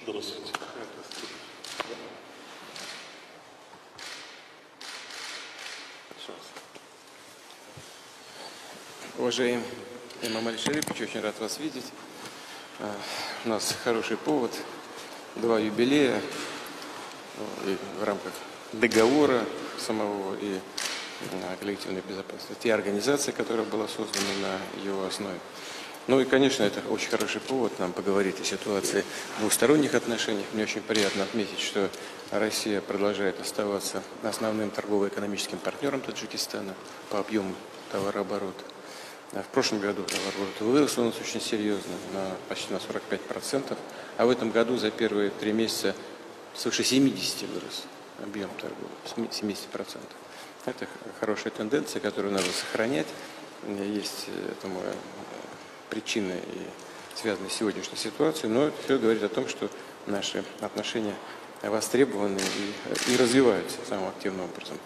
Здравствуйте. Уважаемый имам Аль-Шарипович, очень рад вас видеть. У нас хороший повод, 2 юбилея и в рамках договора самого и коллективной безопасности, и организации, которая была создана на его основе. Ну и, конечно, это очень хороший повод нам поговорить о ситуации в двусторонних отношениях. Мне очень приятно отметить, что Россия продолжает оставаться основным торгово-экономическим партнером Таджикистана по объему товарооборота. В прошлом году товарооборот вырос у нас очень серьезно, почти на 45%, а в этом году за первые 3 месяца свыше 70% вырос объем торговли, 70%. Это хорошая тенденция, которую надо сохранять. Есть этому причины, и связанные с сегодняшней ситуацией, но это все говорит о том, что наши отношения востребованы и развиваются самым активным образом.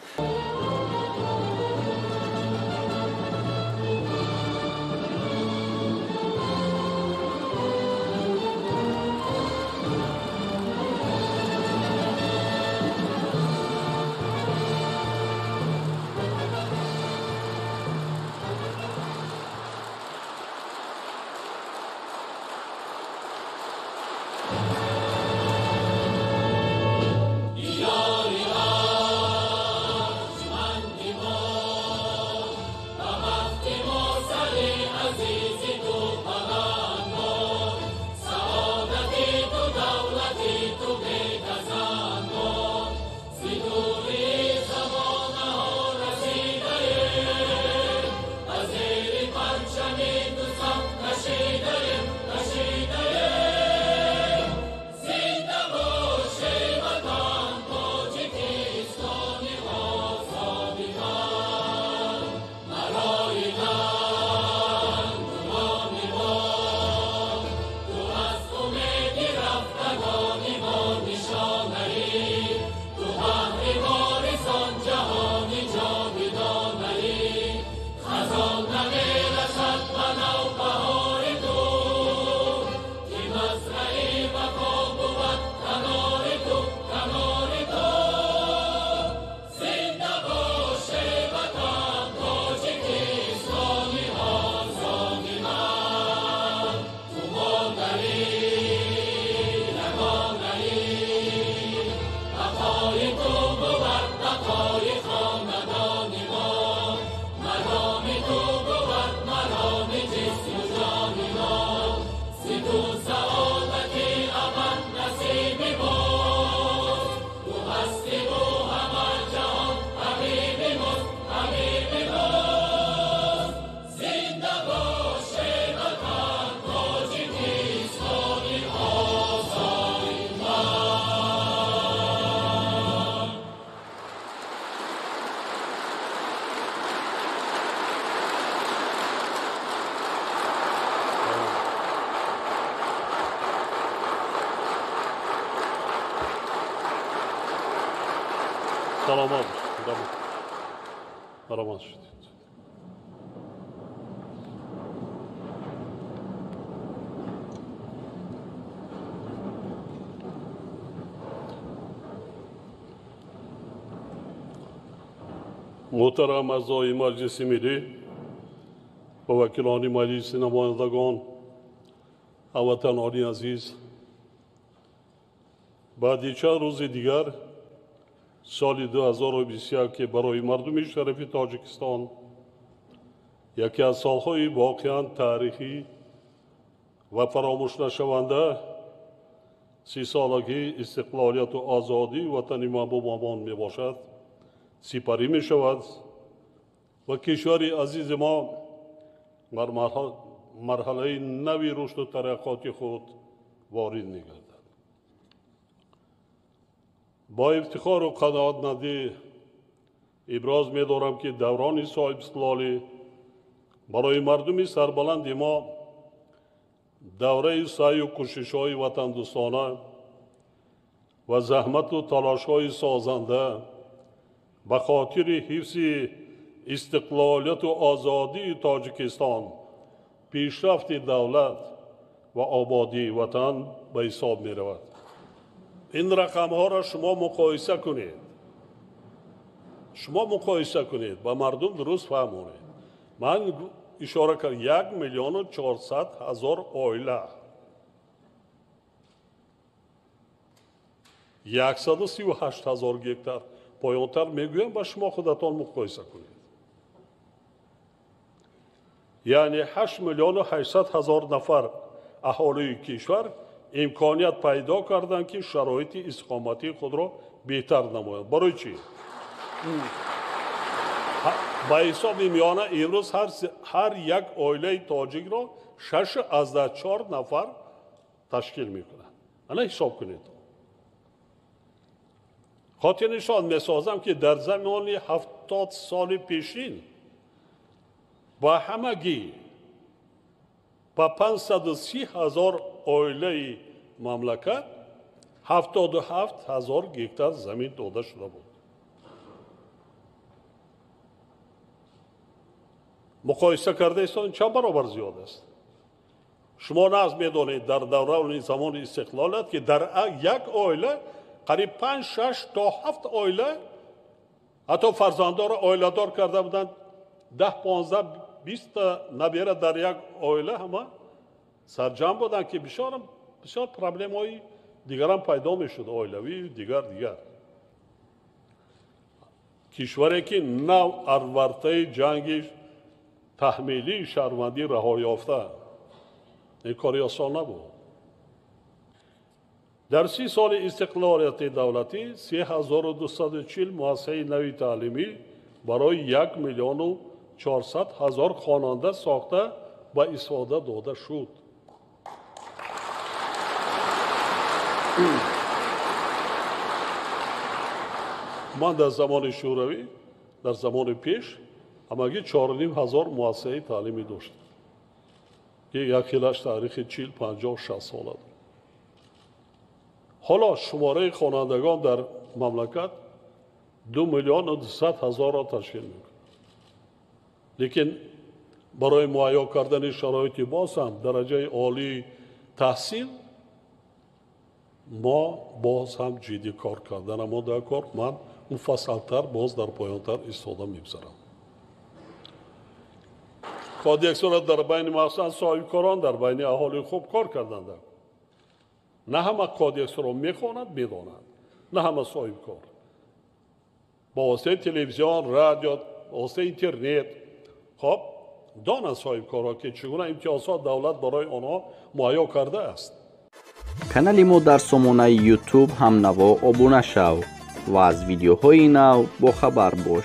Salomat, salomat shudid. محترم اعضای مجلس ملی و وکیلان مجلس نمایندگان هموطنان عزیز، بعد چند روز دیگر سال 2021 که برای مردم شریف تاجیکستان یکی از سالهای واقعا تاریخی و فراموش نشونده 30 سالگی استقلالیت و آزادی وطن ما به مامان می باشد، سپری می شود و کشور عزیز ما مرحله نوی رشد و ترقیات خود وارد می گردد. با افتخار و قناعتمندی ابراز می دارم که دوران صاحب استقلالی برای مردم سربلند ما دوره سعی و کوشش‌های وطن دوستانه و زحمت و تلاش‌های سازنده به خاطر حفظ استقلالیت و آزادی تاجیکستان، پیشرفت دولت و آبادی وطن به حساب می رود. این رقم ها را شما مقایسه کنید. شما مقایسه کنید با مردم درست فهمونید. من اشاره کردم 1,400,000 oila 138,000 گکتار پایانتر میگویم با شما خودتان مقایسه کنید. یعنی 8,800,000 نفر اهالی کشور امکانیت پیدا کردند که شرایط اقامتی خود را بهتر نمایند. برای چی؟ با حساب میانه امروز هر یک عائله تاجیک را 6 از 4 نفر تشکیل میکنند. انا حساب کنید. خاطر نشان میسازم که در زمان 70 سال پیشین با همگی با 530,000 عائله مملکت 77,000 گکتار زمین داده شده بود. مقایسه کرده ایستان چند برابر زیاد است. شما ناز میدانید در دوران زمان استقلالت که در یک عائله قریب 5 6 تا 7 عائله حتی فرزندان را عائله دار کرده بودند. 10 15 20 تا نبیره در یک عائله همه سرجم بودند که بسیار پرابلم های دیگر هم پیدا میشد، عائلوی دیگر. کشوری که نو ارورته جنگ تحمیلی شهروندی رها یافته، این کاری آسان نبود. در 30 سال استقلالیت دولتی 3,240 مؤسسه نوی تعلیمی برای 1,400,000 خواننده ساخته و استفاده داده شد. من در زمان شوروی در زمان پیش همگی 4,500 مؤسسه تعلیمی داشت که یکیش تاریخ 40 50 60 ساله دارد. حالا شماره خوانندگان در مملکت 2,200,000 را تشکیل میکنه. لیکن برای مهیا کردن شرایط باز هم درجه عالی تحصیل ما باز هم جدی کار کردن. اما در کار من مفصلتر باز در پایانتر ایستاده میگذارم. کودکس‌ها در بین مخصوصا صاحبکاران در بین اهالی خوب کار کردند. نه همه کودکس را میخواند میدانند، نه همه صاحبکار با واسطه تلویزیون، رادیو، واسطه اینترنت خب دانند صاحبکارها که چگونه امتیازات دولت برای آنها مهیا کرده است. کانال ما در سامانه یوتیوب هم نوا ابونه شو و از ویدیوهای نو با خبر باش.